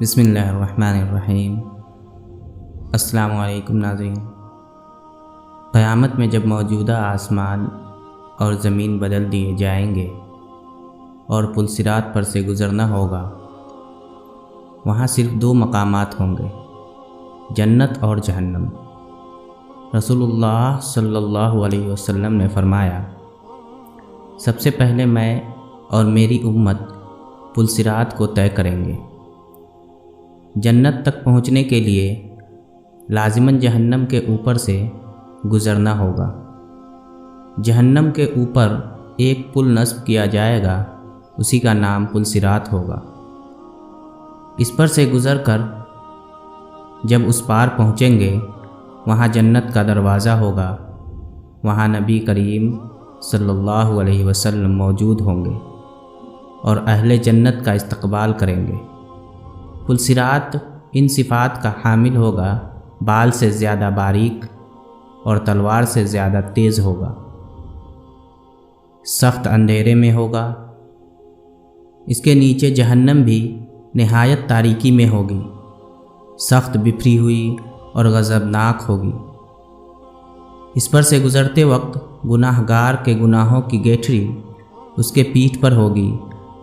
بسم اللہ الرحمن الرحیم۔ السلام علیکم ناظرین۔ قیامت میں جب موجودہ آسمان اور زمین بدل دیے جائیں گے اور پل صراط پر سے گزرنا ہوگا، وہاں صرف دو مقامات ہوں گے، جنت اور جہنم۔ رسول اللہ صلی اللہ علیہ وسلم نے فرمایا، سب سے پہلے میں اور میری امت پل صراط کو طے کریں گے۔ جنت تک پہنچنے کے لیے لازماً جہنم کے اوپر سے گزرنا ہوگا۔ جہنم کے اوپر ایک پل نصب کیا جائے گا، اسی کا نام پل صراط ہوگا۔ اس پر سے گزر کر جب اس پار پہنچیں گے، وہاں جنت کا دروازہ ہوگا، وہاں نبی کریم صلی اللہ علیہ وسلم موجود ہوں گے اور اہل جنت کا استقبال کریں گے۔ پل صراط ان صفات کا حامل ہوگا، بال سے زیادہ باریک اور تلوار سے زیادہ تیز ہوگا، سخت اندھیرے میں ہوگا۔ اس کے نیچے جہنم بھی نہایت تاریکی میں ہوگی، سخت بکھری ہوئی اور غضبناک ہوگی۔ اس پر سے گزرتے وقت گناہ گار کے گناہوں کی گٹھری اس کے پیٹھ پر ہوگی۔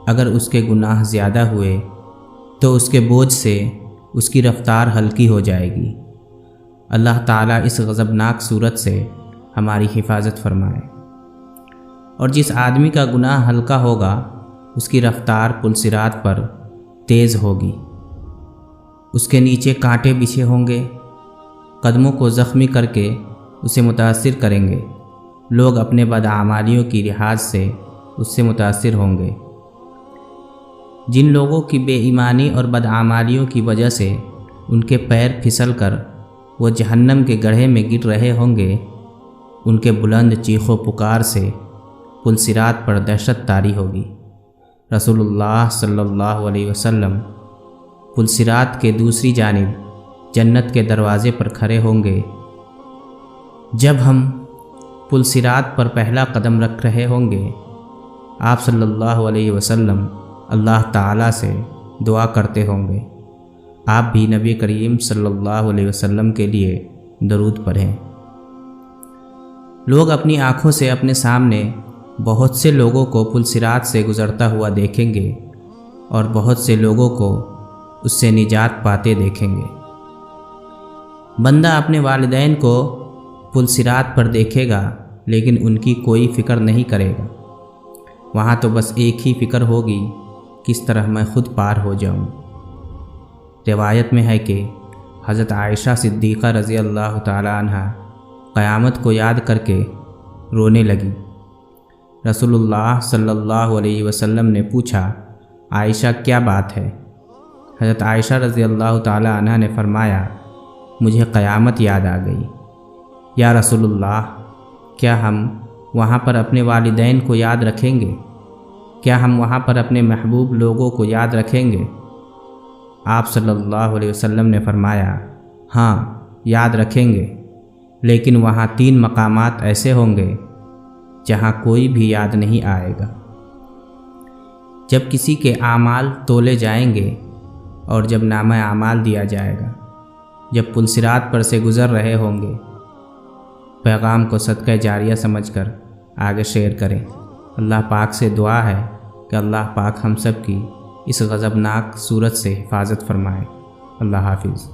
اگر اس کے گناہ زیادہ ہوئے تو اس کے بوجھ سے اس کی رفتار ہلکی ہو جائے گی۔ اللہ تعالیٰ اس غضبناک صورت سے ہماری حفاظت فرمائے۔ اور جس آدمی کا گناہ ہلکا ہوگا، اس کی رفتار پل صراط پر تیز ہوگی۔ اس کے نیچے کانٹے بچھے ہوں گے، قدموں کو زخمی کر کے اسے متاثر کریں گے۔ لوگ اپنے بدعمالیوں کی لحاظ سے اس سے متاثر ہوں گے۔ جن لوگوں کی بے ایمانی اور بدعمالیوں کی وجہ سے ان کے پیر پھسل کر وہ جہنم کے گڑھے میں گر رہے ہوں گے، ان کے بلند چیخ و پکار سے پل صراط پر دہشت طاری ہوگی۔ رسول اللہ صلی اللہ علیہ وسلم پل صراط کے دوسری جانب جنت کے دروازے پر کھڑے ہوں گے۔ جب ہم پل صراط پر پہلا قدم رکھ رہے ہوں گے، آپ صلی اللہ علیہ وسلم اللہ تعالیٰ سے دعا کرتے ہوں گے۔ آپ بھی نبی کریم صلی اللہ علیہ وسلم کے لیے درود پڑھیں۔ لوگ اپنی آنکھوں سے اپنے سامنے بہت سے لوگوں کو پل صراط سے گزرتا ہوا دیکھیں گے اور بہت سے لوگوں کو اس سے نجات پاتے دیکھیں گے۔ بندہ اپنے والدین کو پل صراط پر دیکھے گا، لیکن ان کی کوئی فکر نہیں کرے گا۔ وہاں تو بس ایک ہی فکر ہوگی، کس طرح میں خود پار ہو جاؤں۔ روایت میں ہے کہ حضرت عائشہ صدیقہ رضی اللہ تعالی عنہ قیامت کو یاد کر کے رونے لگی۔ رسول اللہ صلی اللہ علیہ وسلم نے پوچھا، عائشہ کیا بات ہے؟ حضرت عائشہ رضی اللہ تعالی عنہ نے فرمایا، مجھے قیامت یاد آ گئی۔ یا رسول اللہ، کیا ہم وہاں پر اپنے والدین کو یاد رکھیں گے؟ کیا ہم وہاں پر اپنے محبوب لوگوں کو یاد رکھیں گے؟ آپ صلی اللہ علیہ وسلم نے فرمایا، ہاں یاد رکھیں گے، لیکن وہاں 3 مقامات ایسے ہوں گے جہاں کوئی بھی یاد نہیں آئے گا۔ جب کسی کے اعمال تولے جائیں گے اور جب نامہ اعمال دیا جائے گا، جب پل صراط پر سے گزر رہے ہوں گے، پیغام کو صدقہ جاریہ سمجھ کر آگے شیئر کریں۔ اللہ پاک سے دعا ہے کہ اللہ پاک ہم سب کی اس غضبناک صورت سے حفاظت فرمائے۔ اللہ حافظ۔